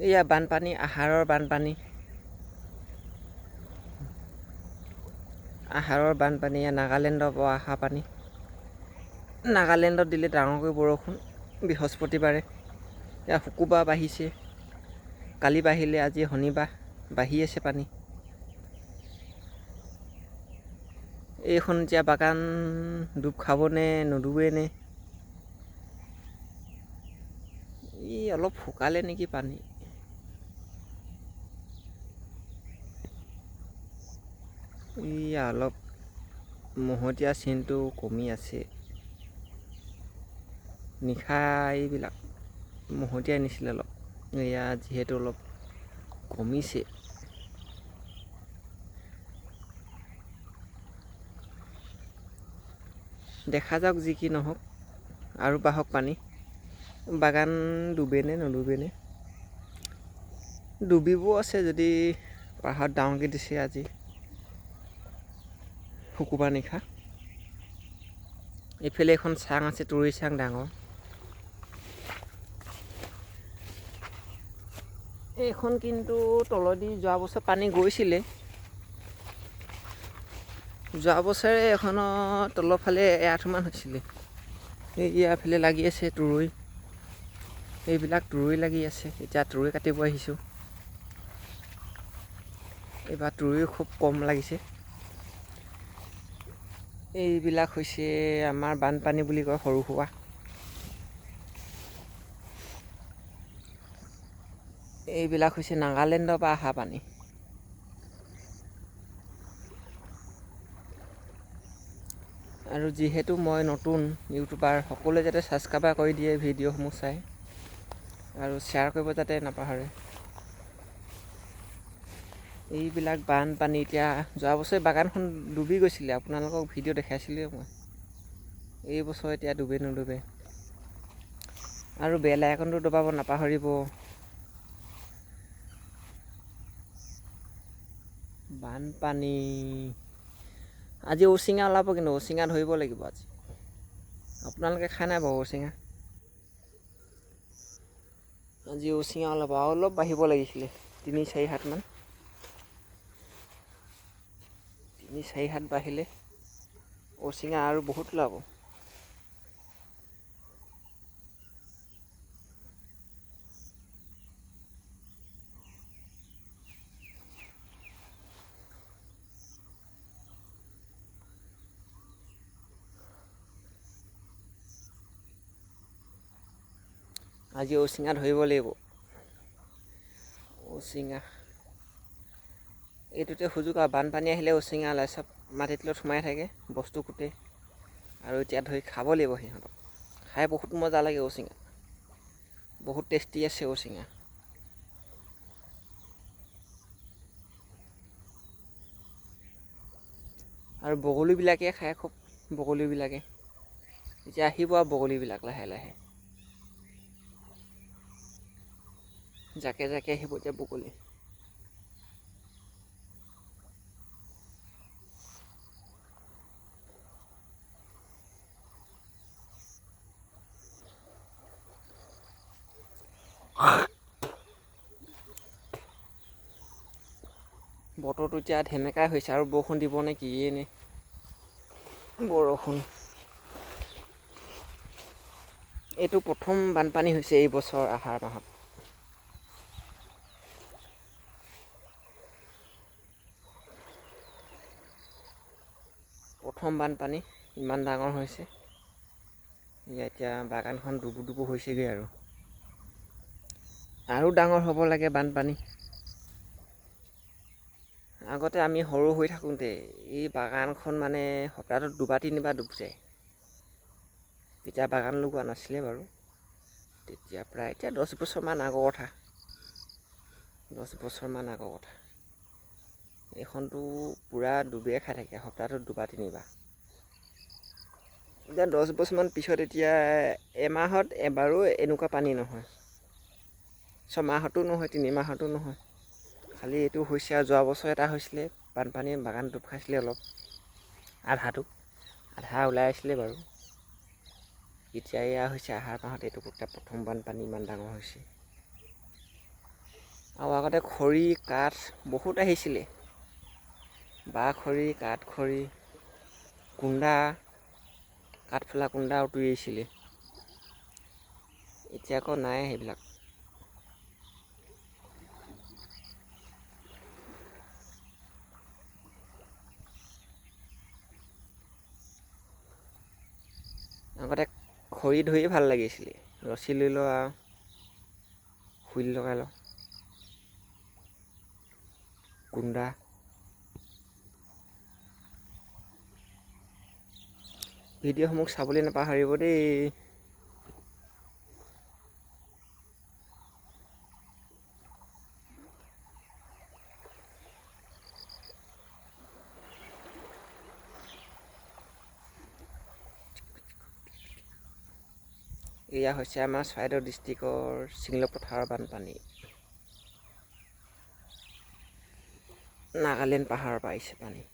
এয়া বানপানী, আহাৰৰ বানপানী। আহাৰৰ বানপানী, এয়া নাগালেণ্ডৰ পৰা অহা পানী। নাগালেণ্ডত দিলে ডাঙৰকৈ বৰষুণ বৃহস্পতিবাৰে। এয়া শুকুৰবাৰ বাঢ়িছে, কালি বাঢ়িলে, আজি শনিবাৰ বাঢ়ি আছে পানী। এইখন এতিয়া বাগান ডুব খাবনে নুডুবেনে? অলপ শুকালে নেকি পানী। অলপ মহতীয়া চিনটো কমি আছে। নিশা এইবিলাক মহতিয়াই নিছিলে অলপ, এয়া যিহেতু অলপ কমিছে। দেখা যাওক, যি কি নহওক, আৰু বাঢ়ক পানী। বাগান ডুবেনে নুডুবেনে? ডুবিবও আছে যদি পাহাৰত ডাঙৰকৈ দিছে আজি শুকুৰবাৰ নিশা। এইফালে এখন চাং আছে, তুৰৈ চাং ডাঙৰ। এইখন কিন্তু তলেদি যোৱা বছৰ পানী গৈছিলে। যোৱা বছৰে এখনৰ তলৰ ফালে 1.5 মান হৈছিলে। ইয়াৰফালে লাগি আছে তুৰৈ, এইবিলাক তুৰৈ লাগি আছে। এতিয়া তুৰৈ কাটিব আহিছোঁ। এইবাৰ তুৰৈ খুব কম লাগিছে। এইবিলাক হৈছে আমাৰ বানপানী বুলি কয়, সৰু সুৰা। এইবিলাক হৈছে নাগালেণ্ডৰ পৰা অহা পানী। আৰু যিহেতু মই নতুন ইউটিউবাৰ, সকলোৱে যাতে ছাবস্ক্ৰাইব কৰি দিয়ে, ভিডিঅ'সমূহ চাই আৰু শ্বেয়াৰ কৰিব যাতে নাপাহৰে। এইবিলাক বানপানী, এতিয়া যোৱা বছৰ বাগানখন ডুবি গৈছিলে, আপোনালোকক ভিডিঅ' দেখাইছিলোঁৱে মই। এই বছৰ এতিয়া ডুবে নুডুবে। আৰু বেল আইকনটো দবাব নাপাহৰিব। বানপানী, আজি ঔচিঙা ওলাব, কিন্তু ঔচিঙা ধৰিব লাগিব আজি। আপোনালোকে খাই নাই বাৰু ঔচিঙা? আজি ঔচিঙা ওলাব, আৰু অলপ বাঢ়িব লাগিছিলে, 3-4 হাতমান। 3-4 হাত বাঢ়িলে ঔচিঙা আৰু বহুত ওলাব। আজি ঔচিঙা ধৰিব লাগিব। ঔচিঙা এইটোতে সুযোগ, আৰু বানপানী আহিলে ঔচিঙা ওলায়, চব মাটিৰ তলত সোমাই থাকে, বস্তু গোটেই। আৰু এতিয়া ধৰি খাব লাগিব সিহঁতক। খাই বহুত মজা লাগে ঔচিঙা, বহুত টেষ্টি আছে ঔচিঙা। আৰু বগলীবিলাকে খায় খুব, বগলীবিলাকে। এতিয়া আহিব আৰু বগলীবিলাক লাহে লাহে। জাকে জাকে আহিব এতিয়া বগলী। বতৰটো এতিয়া ধেমেকাই হৈছে, আৰু বৰষুণ দিব নে কিয়ে নে। বৰষুণ, এইটো প্ৰথম বানপানী হৈছে এই বছৰ আহাৰ মাহত। প্ৰথম বানপানী ইমান ডাঙৰ হৈছে। এতিয়া বাগানখন ডুবু ডুবু হৈছেগৈ আৰু ডাঙৰ হ'ব লাগে বানপানী। আগতে আমি সৰু হৈ থাকোঁতে এই বাগানখন মানে সপ্তাহটোত 2-3 বাৰ ডুব যায়। তেতিয়া বাগান লগোৱা নাছিলে বাৰু, তেতিয়া প্ৰায় এতিয়া 10 বছৰমান আগৰ কথা। 10 বছৰমান আগৰ কথা। এইখনতো পূৰা ডুবিয়ে খাই থাকে, সপ্তাহটোত 2-3 বাৰ। এতিয়া 10 বছৰমান পিছত এতিয়া এমাহত এবাৰো এনেকুৱা পানী নহয়। 6 মাহতো নহয়, 3 মাহতো নহয়। খালি এইটো হৈছে, আৰু যোৱা বছৰ এটা হৈছিলে বানপানী, বাগান ডুব খাইছিলে অলপ, আধা ওলাই আহিছিলে বাৰু। এতিয়া এয়া হৈছে আহাৰ মাহত, এইটো প্ৰথম বানপানী ইমান ডাঙৰ হৈছে। আৰু আগতে খৰি কাঠ বহুত আহিছিলে। বাঁহ খৰি কাঠ খৰি কুন্দা কাঠফুলা কুন্দা উতুৰি আহিছিলে। এতিয়া আকৌ নাই সেইবিলাক। আগতে খৰি ধৰি ভাল লাগিছিলে। ৰছী লৈ লওঁ আৰু শুই লগাই লওঁ কুন্দা। ভিডিঅ'সমূহ চাবলৈ নাপাহৰিব দেই। এয়া হৈছে আমাৰ চৰাইদেউ ডিষ্ট্ৰিক্টৰ চিংলপথাৰৰ বানপানী। নাগালেণ্ড পাহাৰৰ পৰা আহিছে পানী।